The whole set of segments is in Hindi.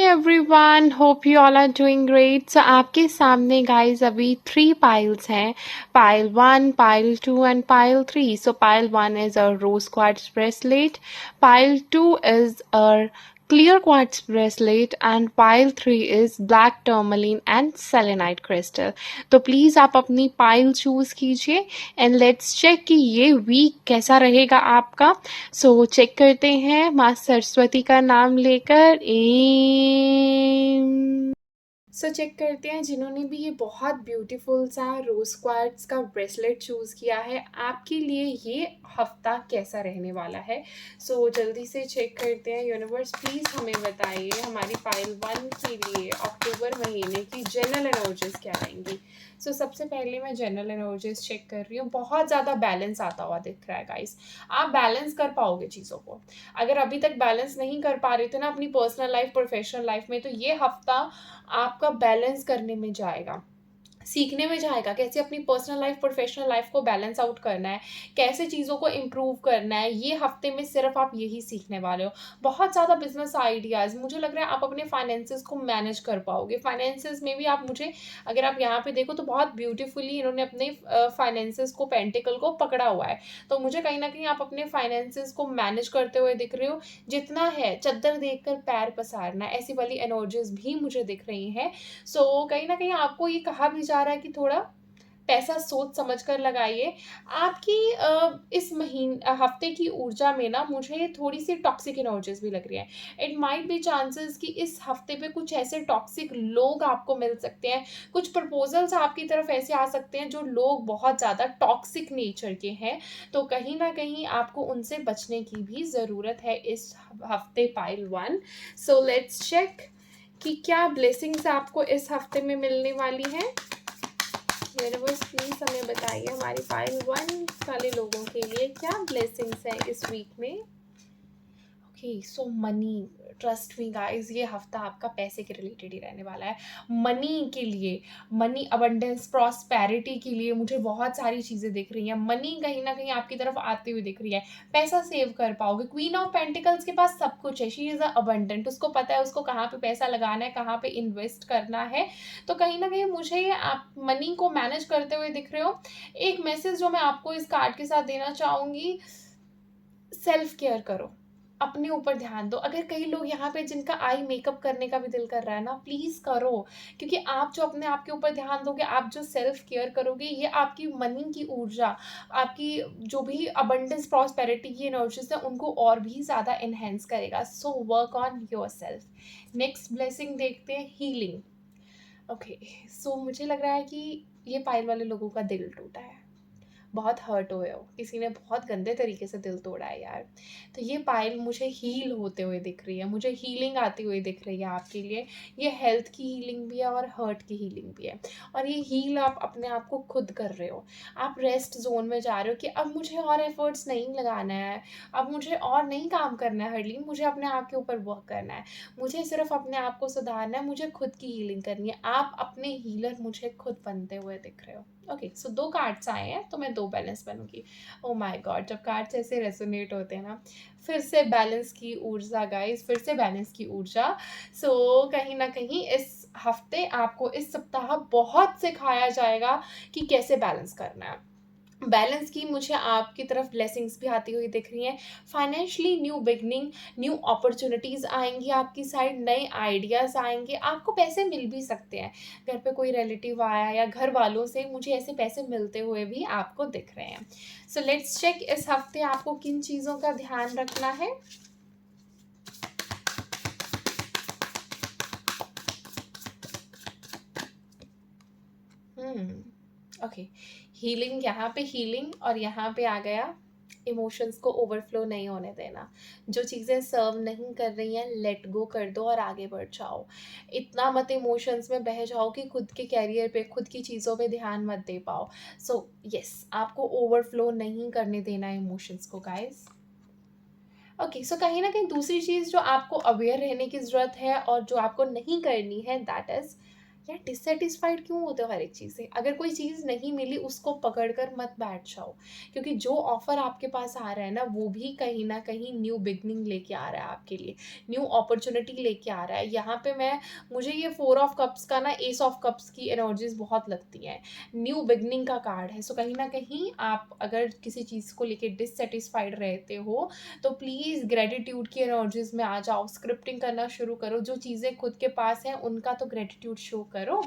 Everyone, hope you all are doing great. So आपके सामने गाइस अभी 3 piles हैं, pile 1, pile 2 and pile 3। So pile 1 is a rose quartz bracelet, pile 2 is a clear quartz bracelet and pile 3 is black tourmaline and selenite crystal। तो प्लीज़ आप अपनी पाइल चूज़ कीजिए एंड लेट्स चेक कि ये वीक कैसा रहेगा आपका। सो चेक करते हैं माँ सरस्वती का नाम लेकर। सो चेक करते हैं जिन्होंने भी ये बहुत ब्यूटीफुल सा रोज क्वार्ट्ज का ब्रेसलेट चूज़ किया है, आपके लिए ये हफ्ता कैसा रहने वाला है। सो जल्दी से चेक करते हैं। यूनिवर्स प्लीज़ हमें बताइए हमारी पाइल 1 के लिए अक्टूबर महीने की जनरल एनर्जीज क्या रहेंगी। सो सबसे पहले मैं जनरल एनर्जीज चेक कर रही हूँ। बहुत ज़्यादा बैलेंस आता हुआ दिख रहा है गाइस, आप बैलेंस कर पाओगे चीज़ों को। अगर अभी तक बैलेंस नहीं कर पा रहे थे ना अपनी पर्सनल लाइफ प्रोफेशनल लाइफ में, तो ये हफ्ता आपका बैलेंस करने में जाएगा, सीखने में जाएगा कैसे अपनी पर्सनल लाइफ प्रोफेशनल लाइफ को बैलेंस आउट करना है, कैसे चीज़ों को इम्प्रूव करना है। ये हफ्ते में सिर्फ आप यही सीखने वाले हो। बहुत ज़्यादा बिजनेस आइडियाज़, मुझे लग रहा है आप अपने फाइनेंसेस को मैनेज कर पाओगे। फाइनेंसेस में भी आप मुझे, अगर आप यहाँ पे देखो तो बहुत ब्यूटीफुली इन्होंने अपने फाइनेंसेस को, पेंटिकल को पकड़ा हुआ है। तो मुझे कहीं ना कहीं आप अपने फाइनेंसेस को मैनेज करते हुए दिख रहे हो। जितना है चद्दर देख कर पैर पसारना, ऐसी वाली एनर्जीज भी मुझे दिख रही हैं। सो कहीं ना कहीं आपको ये कहा भी जा रहा है कि थोड़ा पैसा सोच समझ कर लगाइए। आपकी इस हफ्ते की ऊर्जा में ना मुझे थोड़ी सी टॉक्सिक एनर्जीज भी लग रही है। इट माइट बी चांसेस कि इस हफ्ते पे कुछ ऐसे टॉक्सिक लोग आपको मिल सकते हैं, कुछ प्रपोजल्स आपकी तरफ ऐसे आ सकते हैं जो लोग बहुत ज़्यादा टॉक्सिक नेचर के हैं। तो कहीं ना कहीं आपको उनसे बचने की भी ज़रूरत है इस हफ्ते पाइल 1। सो लेट्स चेक कि क्या ब्लेसिंग्स आपको इस हफ्ते में मिलने वाली हैं। यूनिवर्स प्लीज हमें बताइए हमारी पाइल 1 वाले लोगों के लिए क्या ब्लेसिंग्स है इस वीक में। ओके, सो मनी, ट्रस्ट मी गाइस, ये हफ्ता आपका पैसे के रिलेटेड ही रहने वाला है। मनी के लिए, मनी अबंडेंस प्रॉस्पेरिटी के लिए मुझे बहुत सारी चीज़ें दिख रही हैं। मनी कहीं ना कहीं आपकी तरफ आती हुई दिख रही है। पैसा सेव कर पाओगे। क्वीन ऑफ पेंटिकल्स के पास सब कुछ है, शी इज़ अ अबंडेंट, उसको पता है उसको कहाँ पे पैसा लगाना है, कहाँ पे इन्वेस्ट करना है। तो कहीं ना कहीं मुझे आप मनी को मैनेज करते हुए दिख रहे हो। एक मैसेज जो मैं आपको इस कार्ड के साथ देना चाहूँगी, सेल्फ केयर करो, अपने ऊपर ध्यान दो। अगर कई लोग यहाँ पे जिनका आई मेकअप करने का भी दिल कर रहा है ना, प्लीज़ करो, क्योंकि आप जो अपने आप के ऊपर ध्यान दोगे, आप जो सेल्फ केयर करोगे, ये आपकी मनी की ऊर्जा, आपकी जो भी अबंडेंस प्रॉस्पेरिटी की एनर्जीज है उनको और भी ज़्यादा एनहेंस करेगा। So work on your self. Next blessing देखते हैं, हीलिंग। ओके, सो मुझे लग रहा है कि ये पाइल वाले लोगों का दिल टूटा है, बहुत हर्ट हुए हो, किसी ने बहुत गंदे तरीके से दिल तोड़ा है यार। तो ये पाइल मुझे हील होते हुए दिख रही है, मुझे हीलिंग आती हुई दिख रही है आपके लिए। ये हेल्थ की हीलिंग भी है और हर्ट की हीलिंग भी है। और ये हील आप अपने आप को खुद कर रहे हो। आप रेस्ट जोन में जा रहे हो कि अब मुझे और एफर्ट्स नहीं लगाना है, अब मुझे और नहीं काम करना है हर्डली, मुझे अपने आप के ऊपर वर्क करना है, मुझे सिर्फ अपने आप को सुधारना है, मुझे खुद की हीलिंग करनी है। आप अपने हीलर मुझे खुद बनते हुए दिख रहे हो। ओके, सो 2 कार्ड्स आए हैं तो मैं 2 बैलेंस बनूंगी। ओ माय गॉड, जब कार्ड्स ऐसे रेजोनेट होते हैं ना, फिर से बैलेंस की ऊर्जा गाइस, फिर से बैलेंस की ऊर्जा। सो कहीं ना कहीं इस हफ्ते आपको, इस सप्ताह बहुत सिखाया जाएगा कि कैसे बैलेंस करना है। बैलेंस की मुझे आपकी तरफ ब्लेसिंग्स भी आती हुई दिख रही हैं। Financially new beginning, new opportunities आएंगी आपकी साइड, नए आइडियाज़ आएंगे, आपको पैसे मिल भी सकते हैं। घर पे कोई रिलेटिव आया या घर वालों से मुझे ऐसे पैसे मिलते हुए भी आपको दिख रहे हैं। सो लेट्स चेक इस हफ्ते आपको किन चीज़ों का ध्यान रखना है। ओके, हीलिंग, यहाँ पे हीलिंग और यहाँ पे आ गया इमोशंस को ओवरफ्लो नहीं होने देना। जो चीज़ें सर्व नहीं कर रही हैं, लेट गो कर दो और आगे बढ़ जाओ। इतना मत इमोशंस में बह जाओ कि खुद के कैरियर पे, खुद की चीज़ों पे ध्यान मत दे पाओ। सो यस, आपको ओवरफ्लो नहीं करने देना इमोशंस को गाइस। ओके, सो कहीं ना कहीं दूसरी चीज़ जो आपको अवेयर रहने की ज़रूरत है और जो आपको नहीं करनी है, दैट इज़ यार डिससैटिस्फाइड क्यों होते हो हर एक चीज़ से? अगर कोई चीज़ नहीं मिली उसको पकड़ कर मत बैठ जाओ, क्योंकि जो ऑफ़र आपके पास आ रहा है ना वो भी कहीं न कहीं न्यू बिगिनिंग लेके आ रहा है आपके लिए, न्यू अपॉर्च्युनिटी लेके आ रहा है। यहाँ पे मुझे ये 4 ऑफ कप्स का ना एस ऑफ कप्स की एनर्जीज़ बहुत लगती हैं। न्यू बिगिनिंग का कार्ड है, सो कहीं न कहीं आप अगर किसी चीज़ को लेके डिससैटिस्फाइड रहते हो, तो प्लीज़ ग्रैटिट्यूड की एनर्जीज़ में आ जाओ, स्क्रिप्टिंग करना शुरू करो, जो चीज़ें खुद के पास हैं उनका तो ग्रैटिट्यूड शो करो।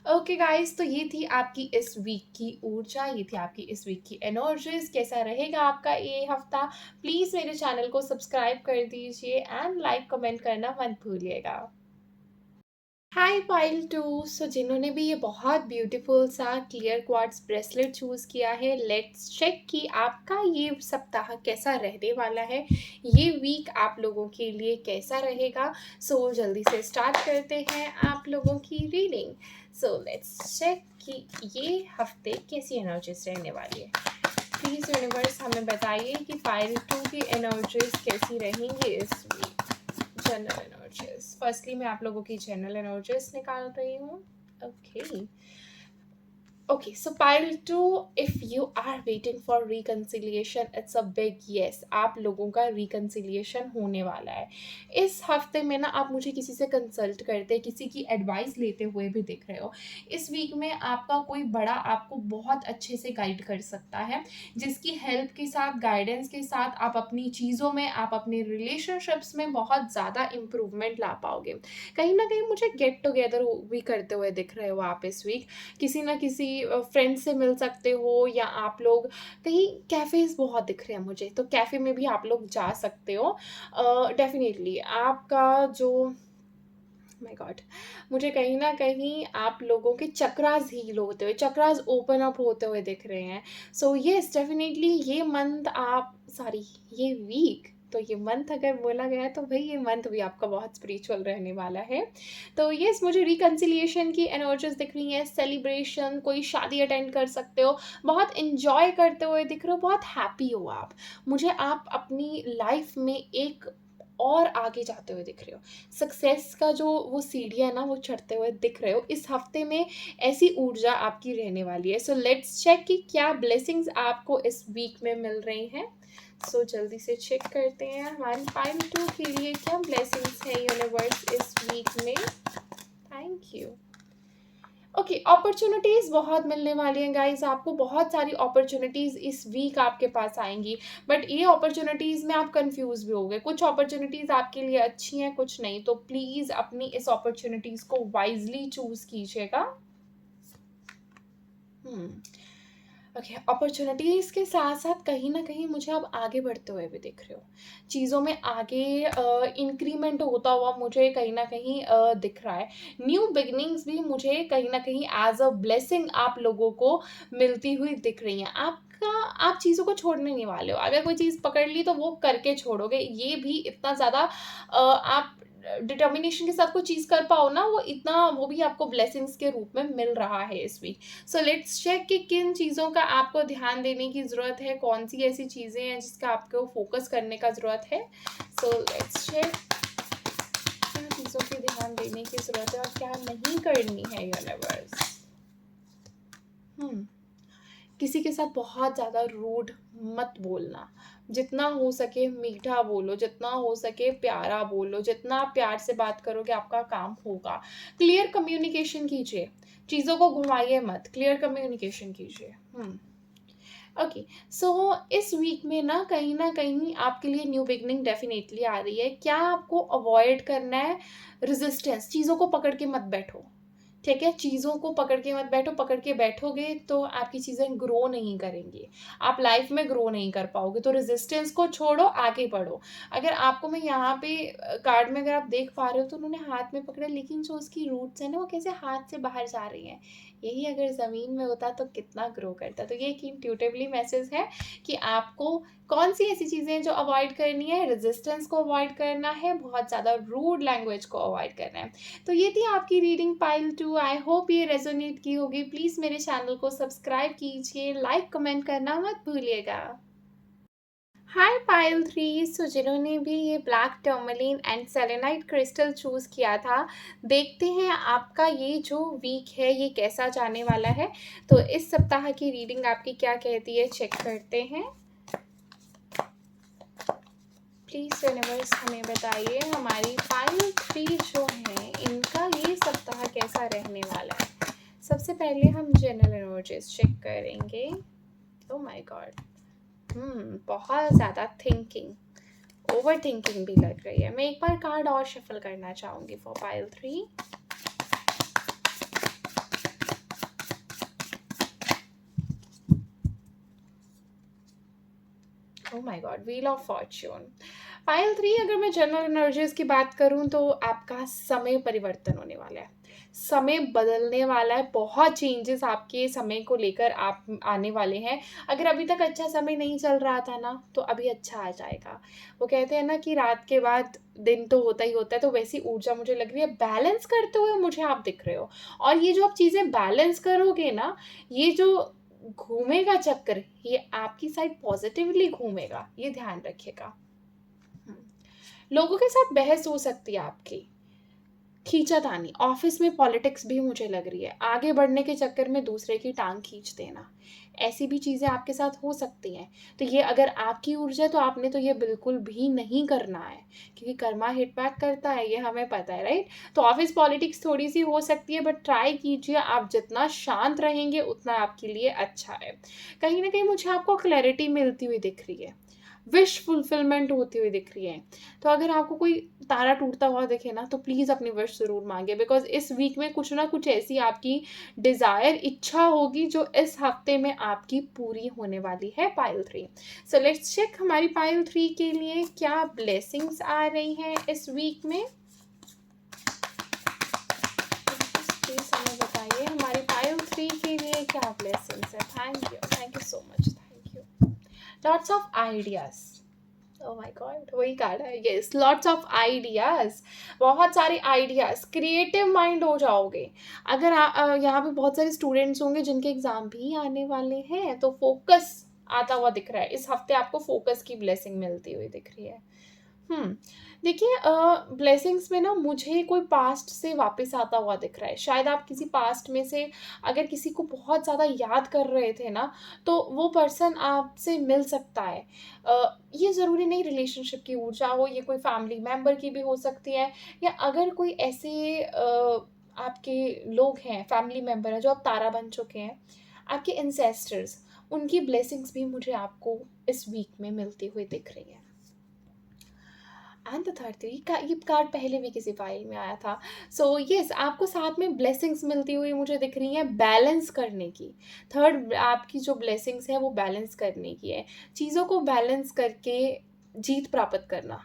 ओके गाइज़, तो ये थी आपकी इस वीक की ऊर्जा, ये थी आपकी इस वीक की एनर्जीज़। कैसा रहेगा आपका ये हफ्ता? प्लीज़ मेरे चैनल को सब्सक्राइब कर दीजिए एंड लाइक कमेंट करना मत भूलिएगा। हाय पाइल 2, सो जिन्होंने भी ये बहुत ब्यूटीफुल सा क्लियर क्वार्ट्ज ब्रेसलेट चूज़ किया है, लेट्स चेक कि आपका ये सप्ताह कैसा रहने वाला है, ये वीक आप लोगों के लिए कैसा रहेगा। सो जल्दी से स्टार्ट करते हैं आप लोगों की रीडिंग। सो लेट्स चेक कि ये हफ्ते कैसी एनर्जीज रहने वाली है। प्लीज़ यूनिवर्स हमें बताइए कि पाइल 2 की एनर्जीज कैसी रहेंगी इस वीक। जनरल एनर्जीज, फर्स्टली मैं आप लोगों की जनरल एनर्जीज निकाल रही हूँ। Okay, Okay, so pile 2, if you are waiting for reconciliation, it's a big yes. आप लोगों का reconciliation होने वाला है। इस हफ्ते में ना आप मुझे किसी से कंसल्ट करते, किसी की एडवाइस लेते हुए भी दिख रहे हो। इस वीक में आपका कोई बड़ा आपको बहुत अच्छे से गाइड कर सकता है, जिसकी हेल्प के साथ, गाइडेंस के साथ आप अपनी चीज़ों में, आप अपने रिलेशनशिप्स में बहुत ज़्यादा इम्प्रूवमेंट ला पाओगे। कहीं न कहीं मुझे गेट टुगेदर भी करते हुए दिख रहे हो आप इस वीक। किसी न किसी फ्रेंड से मिल सकते हो, या आप लोग कहीं कैफ़ेज़ बहुत दिख रहे हैं मुझे, तो कैफ़े में भी आप लोग जा सकते हो। डेफ़िनिटली आपका जो माय गॉड, मुझे कहीं न कहीं आप लोगों के चक्रास हील होते हुए, चक्रास ओपन अप होते हुए दिख रहे हैं। सो येस, डेफ़िनिटली ये मंथ आप सॉरी ये वीक, तो ये मंथ अगर बोला गया है तो भई ये मंथ भी आपका बहुत स्पिरिचुअल रहने वाला है। तो येस, मुझे रिकंसिलिएशन की एनर्जीज़ दिख रही हैं, सेलिब्रेशन, कोई शादी अटेंड कर सकते हो, बहुत एन्जॉय करते हुए दिख रहे हो, बहुत हैप्पी हो आप। मुझे आप अपनी लाइफ़ में एक और आगे जाते हुए दिख रहे हो। सक्सेस का जो वो सीढ़ियाँ है ना, वो चढ़ते हुए दिख रहे हो। इस हफ्ते में ऐसी ऊर्जा आपकी रहने वाली है। सो लेट्स चेक कि क्या ब्लेसिंग्स आपको इस वीक में मिल रही हैं। सो जल्दी से चेक करते हैं हमारी पाइल 2 के लिए क्या ब्लेसिंग्स है यूनिवर्स इस वीक में। Thank you. ओके, अपॉर्च्युनिटीज़ बहुत मिलने वाली हैं गाइज़, आपको बहुत सारी अपॉर्च्युनिटीज़ इस वीक आपके पास आएँगी, बट ये अपॉर्च्युनिटीज़ में आप कन्फ्यूज़ भी होगे। कुछ अपॉर्च्युनिटीज़ आपके लिए अच्छी हैं, कुछ नहीं, तो प्लीज़ अपनी इस अपॉर्च्युनिटीज़ को वाइज़ली चूज़ कीजिएगा। हुँ। ओके, अपॉर्च्युनिटीज़ के साथ-साथ कहीं न कहीं मुझे आप आगे बढ़ते हुए भी दिख रहे हो। चीज़ों में आगे इंक्रीमेंट होता हुआ मुझे कहीं न कहीं दिख रहा है। न्यू बिगिनिंग्स भी मुझे कहीं न कहीं एज़ अ ब्लेसिंग आप लोगों को मिलती हुई दिख रही हैं। आप चीज़ों को छोड़ने नहीं वाले हो। अगर कोई चीज़ पकड़ ली तो वो करके छोड़ोगे। ये भी इतना ज़्यादा आप डिटर्मिनेशन के साथ कोई चीज़ कर पाओ ना, वो भी आपको ब्लेसिंग्स के रूप में मिल रहा है इस वीक। सो लेट्स चेक कि किन चीज़ों का आपको ध्यान देने की ज़रूरत है, कौन-सी ऐसी चीज़ें हैं जिसका आपको फ़ोकस करने का ज़रूरत है। सो लेट्स चेक किन चीज़ों पे ध्यान देने की ज़रूरत है और क्या नहीं करनी है यूनिवर्स। हुँ। किसी के साथ बहुत ज़्यादा रूड मत बोलना। जितना हो सके मीठा बोलो, जितना हो सके प्यारा बोलो, जितना आप प्यार से बात करोगे आपका काम होगा। क्लियर कम्युनिकेशन कीजिए, चीज़ों को घुमाइए मत, क्लियर कम्युनिकेशन कीजिए। ओके, सो इस वीक में ना कहीं न कहीं आपके लिए न्यू बिगिनिंग डेफ़िनेटली आ रही है। क्या आपको अवॉइड करना है? रेज़िस्टेंस, चीज़ों को पकड़ के मत बैठो। ठीक है? चीज़ों को पकड़ के मत बैठो, पकड़ के बैठोगे तो आपकी चीज़ें ग्रो नहीं करेंगी। आप लाइफ़ में ग्रो नहीं कर पाओगे, तो रेज़िस्टेंस को छोड़ो, आगे बढ़ो। अगर आपको मैं यहाँ पे कार्ड में अगर आप देख पा रहे हो तो उन्होंने हाथ में पकड़ा, लेकिन जो उसकी रूट्स हैं ना वो कैसे हाथ से बाहर जा रही हैं। यही अगर ज़मीन में होता तो कितना ग्रो करता। तो ये एक इंट्यूटिवली मैसेज है कि आपको कौन-सी ऐसी चीज़ें हैं जो अवॉइड करनी है, रेज़िस्टेंस को अवॉइड करना है, बहुत ज़्यादा रूड लैंग्वेज को अवॉइड करना है। तो ये थी आपकी रीडिंग पाइल 2। आई होप ये रेज़ोनेट की होगी। प्लीज़ मेरे चैनल को सब्सक्राइब कीजिए, लाइक कमेंट करना मत भूलिएगा। हाय पायल 3। सो जिन्होंने भी ये black tourmaline and selenite crystal choose किया था, देखते हैं आपका ये जो वीक है ये कैसा जाने वाला है। तो इस सप्ताह की रीडिंग आपकी क्या कहती है, चेक करते हैं। प्लीज़ यूनिवर्स हमें बताइए हमारी पायल 3 जो हैं इनका ये सप्ताह कैसा रहने वाला है। सबसे पहले हम जनरल एनर्जीज चेक करेंगे। ओह माय गॉड, बहुत ज़्यादा थिंकिंग, ओवर थिंकिंग भी लग रही है। मैं एक बार कार्ड और शफल करना चाहूँगी for pile 3। Oh my God, wheel of Fortune. Pile 3, अगर मैं जनरल एनर्जीज की बात करूं तो आपका समय परिवर्तन होने वाला है, समय बदलने वाला है। बहुत चेंजेस आपके समय को लेकर आप आने वाले हैं। अगर अभी तक अच्छा समय नहीं चल रहा था ना, तो अभी अच्छा आ जाएगा। वो कहते हैं ना कि रात के बाद दिन तो होता ही होता है, तो वैसी ऊर्जा मुझे लग रही है। बैलेंस करते हुए मुझे आप दिख रहे हो, और ये जो आप चीज़ें बैलेंस करोगे ना, ये जो घूमेगा चक्कर, ये आपकी साइड पॉजिटिवली घूमेगा, ये ध्यान रखिएगा। लोगों के साथ बहस हो सकती है आपकी, खींचातानी, ऑफिस में पॉलिटिक्स भी मुझे लग रही है। आगे बढ़ने के चक्कर में दूसरे की टांग खींच देना, ऐसी भी चीज़ें आपके साथ हो सकती हैं। तो ये अगर आपकी ऊर्जा है तो आपने तो ये बिल्कुल भी नहीं करना है, क्योंकि कर्मा हिट बैक करता है, ये हमें पता है, राइट। तो ऑफिस पॉलिटिक्स थोड़ी सी हो सकती है, बट ट्राई कीजिए, आप जितना शांत रहेंगे उतना आपके लिए अच्छा है। कहीं ना कहीं मुझे आपको क्लैरिटी मिलती हुई दिख रही है, विश फुलफिलमेंट होती हुई दिख रही है। तो अगर आपको कोई तारा टूटता हुआ दिखे ना, तो प्लीज़ अपनी विश ज़रूर मांगे, बिकॉज इस वीक में कुछ ना कुछ ऐसी आपकी डिज़ायर, इच्छा होगी जो इस हफ्ते में आपकी पूरी होने वाली है पाइल 3। सो लेट्स चेक हमारी पाइल 3 के लिए क्या ब्लेसिंग्स आ रही हैं इस वीक में। प्लीज़ हमें बताइए हमारी पाइल 3 के लिए क्या ब्लेसिंग्स है। Thank you so much, thank you. Lots of ideas, oh my God, वही कार्ड है, यस, लॉट्स ऑफ आइडियाज़। बहुत सारे आइडियाज़, क्रिएटिव माइंड हो जाओगे। अगर यहाँ पे बहुत सारे स्टूडेंट्स होंगे जिनके एग्ज़ाम भी आने वाले हैं, तो फोकस आता हुआ दिख रहा है। इस हफ्ते आपको फोकस की ब्लेसिंग मिलती हुई दिख रही है। हुँ। देखिए, ब्लेसिंग्स में ना मुझे कोई पास्ट से वापस आता हुआ दिख रहा है। शायद आप किसी पास्ट में से अगर किसी को बहुत ज़्यादा याद कर रहे थे ना, तो वो पर्सन आपसे मिल सकता है। ये ज़रूरी नहीं रिलेशनशिप की ऊर्जा हो, ये कोई फैमिली मेंबर की भी हो सकती है, या अगर कोई ऐसे आपके लोग हैं, फैमिली मेंबर हैं, जो अब तारा बन चुके हैं, आपके एंसेस्टर्स, उनकी ब्लेसिंग्स भी मुझे आपको इस वीक में मिलती हुई दिख रही हैं। एंड द थर्ड थ्री का ये कार्ड पहले भी किसी फाइल में आया था। सो यस, आपको साथ में ब्लेसिंग्स मिलती हुई मुझे दिख रही हैं बैलेंस करने की। थर्ड आपकी जो ब्लेसिंग्स है वो बैलेंस करने की है, चीज़ों को बैलेंस करके जीत प्राप्त करना।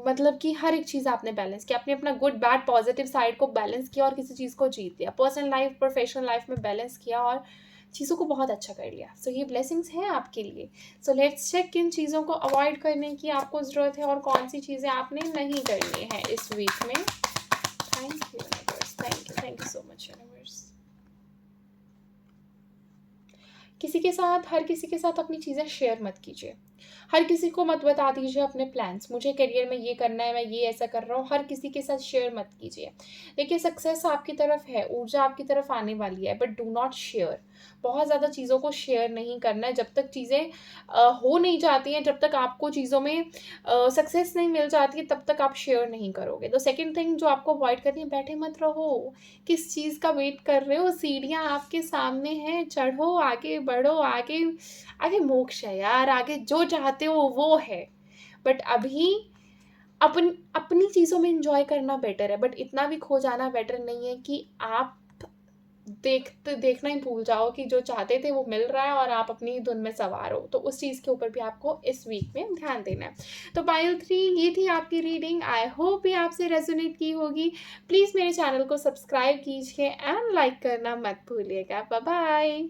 मतलब कि हर एक चीज़ आपने बैलेंस किया, आपने अपना गुड बैड पॉजिटिव साइड को बैलेंस किया और किसी चीज़ को जीत लिया। पर्सनल लाइफ प्रोफेशनल लाइफ में बैलेंस किया और चीज़ों को बहुत अच्छा कर लिया। सो ये ब्लेसिंग्स हैं आपके लिए। सो लेट्स चेक किन चीज़ों को अवॉइड करने की आपको ज़रूरत है और कौन सी चीज़ें आपने नहीं करनी है इस वीक में। Thank you universe, thank you so much universe. किसी के साथ, हर किसी के साथ अपनी चीज़ें शेयर मत कीजिए। हर किसी को मत बता दीजिए अपने प्लान्स, मुझे करियर में ये करना है, मैं ये ऐसा कर रहा हूँ। हर किसी के साथ शेयर मत कीजिए। देखिए, सक्सेस आपकी तरफ है, ऊर्जा आपकी तरफ आने वाली है, बट डू नॉट शेयर। बहुत ज़्यादा चीज़ों को शेयर नहीं करना है। जब तक चीज़ें हो नहीं जाती हैं, जब तक आपको चीज़ों में सक्सेस नहीं मिल जाती है, तब तक आप शेयर नहीं करोगे। तो सेकंड थिंग जो आपको अवॉइड करनी है, बैठे मत रहो। किस चीज़ का वेट कर रहे हो? सीढ़ियाँ आपके सामने हैं, चढ़ो, आगे बढ़ो, आगे आगे मोक्ष है यार, आगे जो चाहते हो वो है। बट अभी अपनी चीज़ों में एन्जॉय करना बेटर है, बट इतना भी खो जाना बेटर नहीं है कि आप देखना ही भूल जाओ कि जो चाहते थे वो मिल रहा है और आप अपनी धुन में सवार हो। तो उस चीज़ के ऊपर भी आपको इस वीक में ध्यान देना है। तो पाइल 3 ये थी आपकी रीडिंग। आई होप ये आपसे रेजोनेट की होगी। प्लीज़ मेरे चैनल को सब्सक्राइब कीजिए एंड लाइक करना मत भूलिएगा। Bye bye.